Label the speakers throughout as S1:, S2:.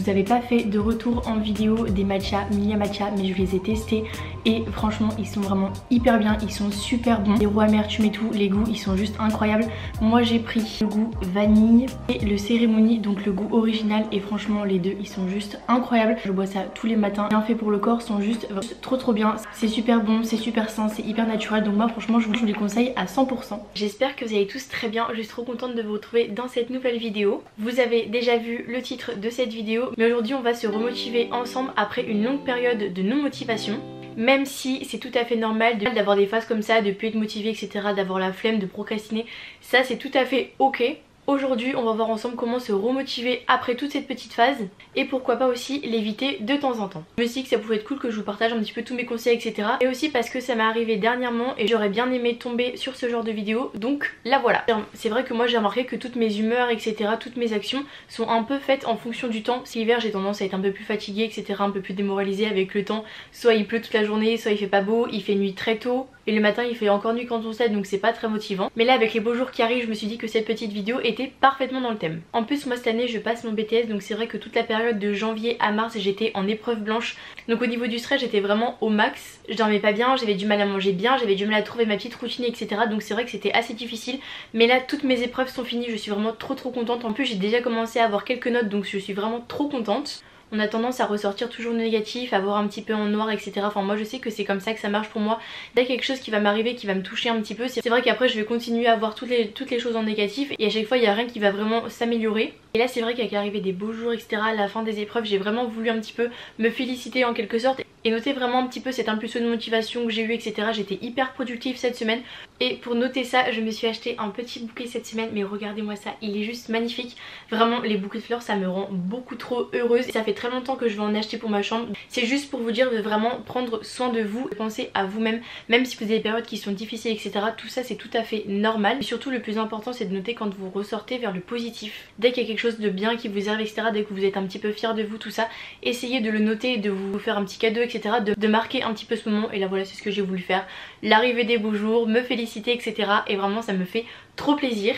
S1: vous avais pas fait de retour en vidéo des matchas, Milia Matcha, mais je les ai testés et franchement ils sont vraiment hyper bien, ils sont super bons. Les roux amertume et tout, les goûts ils sont juste incroyables. Moi j'ai pris le goût vanille et le cérémonie, donc le goût original, et franchement les deux ils sont juste incroyables. Je bois ça tous les matins, bien fait pour le corps, sont juste trop bien. C'est super bon, c'est super sain, c'est hyper naturel, donc moi franchement je vous les conseille à 100%. J'espère que vous allez tous très bien, je suis trop contente de vous retrouver dans cette nouvelle vidéo. Vous avez déjà vu le titre de cette vidéo, mais aujourd'hui on va se remotiver ensemble après une longue période de non-motivation. Même si c'est tout à fait normal d'avoir des phases comme ça, de plus être motivé, etc., d'avoir la flemme, de procrastiner, ça c'est tout à fait ok. Aujourd'hui on va voir ensemble comment se remotiver après toute cette petite phase et pourquoi pas aussi l'éviter de temps en temps. Je me suis dit que ça pouvait être cool que je vous partage un petit peu tous mes conseils, etc. Et aussi parce que ça m'est arrivé dernièrement et j'aurais bien aimé tomber sur ce genre de vidéo, donc la voilà. C'est vrai que moi j'ai remarqué que toutes mes humeurs, etc., toutes mes actions sont un peu faites en fonction du temps. Si l'hiver j'ai tendance à être un peu plus fatiguée, etc., un peu plus démoralisée avec le temps. Soit il pleut toute la journée, soit il fait pas beau, il fait nuit très tôt. Et le matin il fait encore nuit quand on se lève, donc c'est pas très motivant. Mais là avec les beaux jours qui arrivent, je me suis dit que cette petite vidéo était parfaitement dans le thème. En plus moi cette année je passe mon BTS, donc c'est vrai que toute la période de janvier à mars j'étais en épreuve blanche. Donc au niveau du stress j'étais vraiment au max. Je dormais pas bien, j'avais du mal à manger bien, j'avais du mal à trouver ma petite routine, etc. Donc c'est vrai que c'était assez difficile. Mais là toutes mes épreuves sont finies, je suis vraiment trop contente. En plus j'ai déjà commencé à avoir quelques notes, donc je suis vraiment trop contente. On a tendance à ressortir toujours négatif, à voir un petit peu en noir, etc. Enfin moi je sais que c'est comme ça que ça marche pour moi. Dès qu'il y a quelque chose qui va m'arriver, qui va me toucher un petit peu, c'est vrai qu'après je vais continuer à voir toutes les choses en négatif et à chaque fois il n'y a rien qui va vraiment s'améliorer. Et là c'est vrai qu'avec l'arrivée des beaux jours, etc., à la fin des épreuves, j'ai vraiment voulu un petit peu me féliciter en quelque sorte et noter vraiment un petit peu cette impulsion de motivation que j'ai eue, etc. J'étais hyper productive cette semaine et pour noter ça je me suis acheté un petit bouquet cette semaine, mais regardez-moi ça, il est juste magnifique. Vraiment les bouquets de fleurs ça me rend beaucoup trop heureuse et ça fait très longtemps que je vais en acheter pour ma chambre. C'est juste pour vous dire de vraiment prendre soin de vous, de penser à vous-même, même si vous avez des périodes qui sont difficiles, etc. Tout ça c'est tout à fait normal. Et surtout le plus important c'est de noter quand vous ressortez vers le positif. Dès qu'il y a quelque chose de bien qui vous arrive, etc., dès que vous êtes un petit peu fier de vous, tout ça, essayez de le noter, de vous faire un petit cadeau, etc., de marquer un petit peu ce moment. Et là voilà c'est ce que j'ai voulu faire. L'arrivée des beaux jours, me féliciter, etc. Et vraiment ça me fait trop plaisir.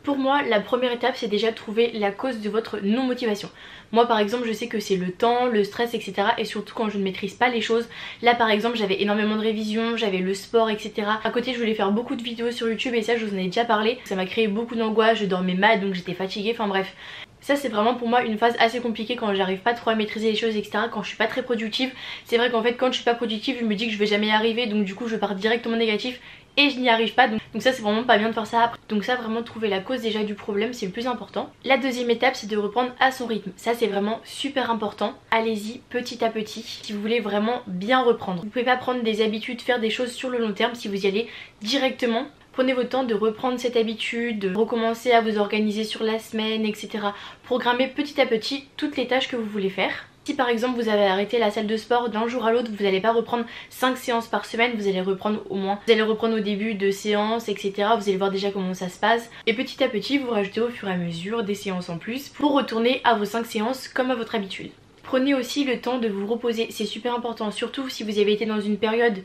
S1: Pour moi, la première étape c'est déjà de trouver la cause de votre non-motivation. Moi par exemple je sais que c'est le temps, le stress, etc. Et surtout quand je ne maîtrise pas les choses. Là par exemple j'avais énormément de révisions, j'avais le sport, etc. À côté je voulais faire beaucoup de vidéos sur YouTube et ça je vous en ai déjà parlé. Ça m'a créé beaucoup d'angoisse, je dormais mal donc j'étais fatiguée, enfin bref. Ça c'est vraiment pour moi une phase assez compliquée quand j'arrive pas trop à maîtriser les choses, etc. Quand je suis pas très productive. C'est vrai qu'en fait quand je suis pas productive je me dis que je vais jamais y arriver, donc du coup je pars directement négatif et je n'y arrive pas, donc ça c'est vraiment pas bien de faire ça après. Donc ça vraiment trouver la cause déjà du problème c'est le plus important. La deuxième étape c'est de reprendre à son rythme, ça c'est vraiment super important. Allez-y petit à petit si vous voulez vraiment bien reprendre. Vous pouvez pas prendre des habitudes, faire des choses sur le long terme si vous y allez directement. Prenez votre temps de reprendre cette habitude, de recommencer à vous organiser sur la semaine, etc. Programmez petit à petit toutes les tâches que vous voulez faire. Si par exemple vous avez arrêté la salle de sport d'un jour à l'autre, vous n'allez pas reprendre 5 séances par semaine, vous allez reprendre au moins. Vous allez reprendre au début 2 séances, etc. Vous allez voir déjà comment ça se passe. Et petit à petit vous rajoutez au fur et à mesure des séances en plus pour retourner à vos 5 séances comme à votre habitude. Prenez aussi le temps de vous reposer, c'est super important, surtout si vous avez été dans une période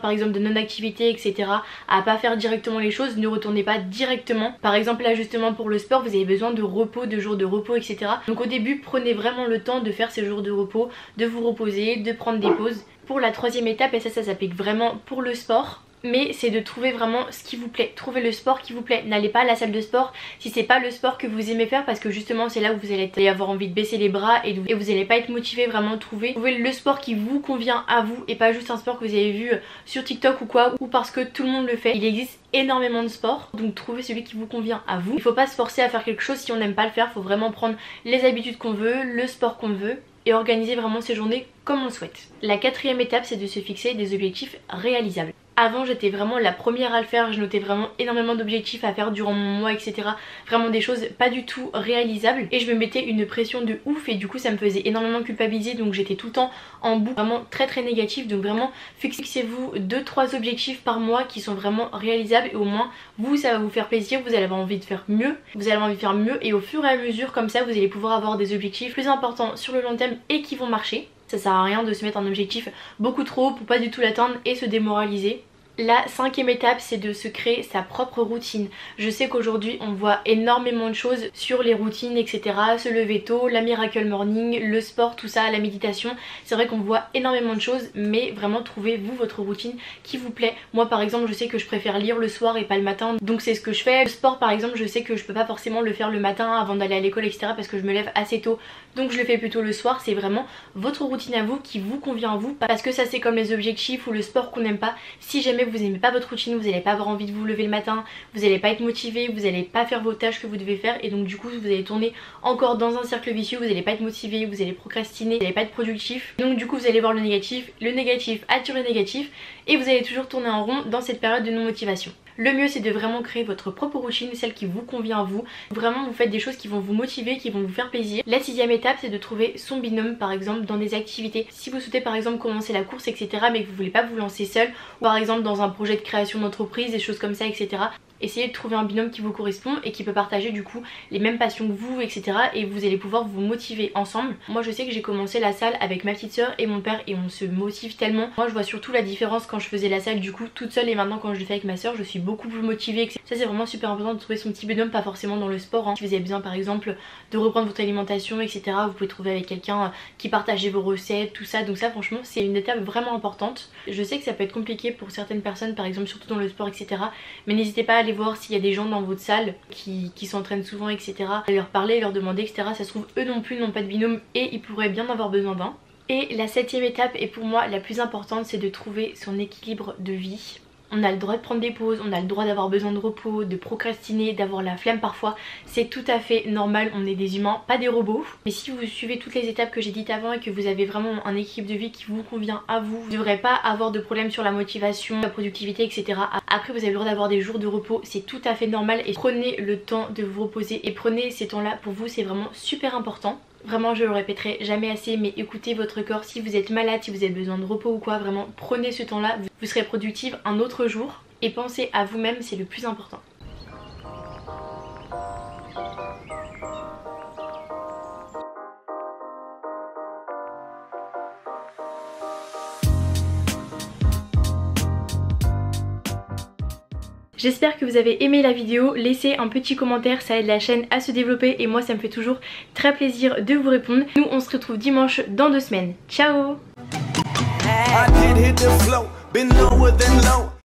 S1: par exemple de non-activité, etc. à pas faire directement les choses, ne retournez pas directement. Par exemple là justement pour le sport vous avez besoin de repos, de jours de repos, etc. Donc au début prenez vraiment le temps de faire ces jours de repos, de vous reposer, de prendre des pauses. Pour la troisième étape, et ça s'applique vraiment pour le sport, mais c'est de trouver vraiment ce qui vous plaît. Trouvez le sport qui vous plaît. N'allez pas à la salle de sport si c'est pas le sport que vous aimez faire, parce que justement c'est là où vous allez avoir envie de baisser les bras et vous allez pas être motivé. Vraiment trouvez le sport qui vous convient à vous et pas juste un sport que vous avez vu sur TikTok ou quoi, ou parce que tout le monde le fait. Il existe énormément de sports, donc trouvez celui qui vous convient à vous. Il faut pas se forcer à faire quelque chose si on n'aime pas le faire. Il faut vraiment prendre les habitudes qu'on veut, le sport qu'on veut et organiser vraiment ses journées comme on le souhaite. La quatrième étape c'est de se fixer des objectifs réalisables. Avant j'étais vraiment la première à le faire, je notais vraiment énormément d'objectifs à faire durant mon mois, etc. Vraiment des choses pas du tout réalisables et je me mettais une pression de ouf et du coup ça me faisait énormément culpabiliser, donc j'étais tout le temps en boucle vraiment très négatif. Donc vraiment fixez-vous 2-3 objectifs par mois qui sont vraiment réalisables et au moins vous ça va vous faire plaisir, vous allez avoir envie de faire mieux, et au fur et à mesure comme ça vous allez pouvoir avoir des objectifs plus importants sur le long terme et qui vont marcher. Ça sert à rien de se mettre un objectif beaucoup trop haut pour pas du tout l'atteindre et se démoraliser. La 5e étape, c'est de se créer sa propre routine. Je sais qu'aujourd'hui on voit énormément de choses sur les routines, etc. Se lever tôt, la miracle morning, le sport, tout ça, la méditation. C'est vrai qu'on voit énormément de choses, mais vraiment trouvez-vous votre routine qui vous plaît. Moi par exemple, je sais que je préfère lire le soir et pas le matin, donc c'est ce que je fais. Le sport par exemple, je sais que je peux pas forcément le faire le matin avant d'aller à l'école, etc. parce que je me lève assez tôt, donc je le fais plutôt le soir. C'est vraiment votre routine à vous qui vous convient à vous, parce que ça c'est comme les objectifs ou le sport qu'on n'aime pas. Si jamais vous aimez pas votre routine, vous n'allez pas avoir envie de vous lever le matin, vous n'allez pas être motivé, vous n'allez pas faire vos tâches que vous devez faire, et donc du coup vous allez tourner encore dans un cercle vicieux, vous n'allez pas être motivé, vous allez procrastiner, vous n'allez pas être productif, donc du coup vous allez voir le négatif attire le négatif, et vous allez toujours tourner en rond dans cette période de non motivation. Le mieux c'est de vraiment créer votre propre routine, celle qui vous convient à vous. Vraiment vous faites des choses qui vont vous motiver, qui vont vous faire plaisir. La 6e étape, c'est de trouver son binôme par exemple dans des activités. Si vous souhaitez par exemple commencer la course, etc. mais que vous voulez pas vous lancer seul, ou par exemple dans un projet de création d'entreprise, des choses comme ça, etc. Essayez de trouver un binôme qui vous correspond et qui peut partager du coup les mêmes passions que vous, etc. et vous allez pouvoir vous motiver ensemble. Moi je sais que j'ai commencé la salle avec ma petite soeur et mon père, et on se motive tellement. Moi je vois surtout la différence quand je faisais la salle du coup toute seule, et maintenant quand je le fais avec ma soeur, je suis beaucoup plus motivée. Ça c'est vraiment super important de trouver son petit binôme, pas forcément dans le sport, hein. Si vous avez besoin par exemple de reprendre votre alimentation, etc. vous pouvez trouver avec quelqu'un qui partageait vos recettes, tout ça. Donc ça franchement c'est une étape vraiment importante. Je sais que ça peut être compliqué pour certaines personnes, par exemple surtout dans le sport, etc. mais n'hésitez pas à aller voir s'il y a des gens dans votre salle qui s'entraînent souvent, etc. à leur parler, leur demander, etc. Ça se trouve eux non plus n'ont pas de binôme et ils pourraient bien avoir besoin d'un. Et la 7e étape, et pour moi la plus importante, c'est de trouver son équilibre de vie. On a le droit de prendre des pauses, on a le droit d'avoir besoin de repos, de procrastiner, d'avoir la flemme parfois. C'est tout à fait normal, on est des humains, pas des robots. Mais si vous suivez toutes les étapes que j'ai dites avant et que vous avez vraiment un équilibre de vie qui vous convient à vous, vous ne devrez pas avoir de problème sur la motivation, la productivité, etc. Après vous avez le droit d'avoir des jours de repos, c'est tout à fait normal, et prenez le temps de vous reposer et prenez ces temps-là pour vous, c'est vraiment super important. Vraiment je le répéterai jamais assez, mais écoutez votre corps. Si vous êtes malade, si vous avez besoin de repos ou quoi, vraiment prenez ce temps là, vous serez productive un autre jour, et pensez à vous-même, c'est le plus important. J'espère que vous avez aimé la vidéo, laissez un petit commentaire, ça aide la chaîne à se développer et moi ça me fait toujours très plaisir de vous répondre. Nous on se retrouve dimanche dans 2 semaines. Ciao!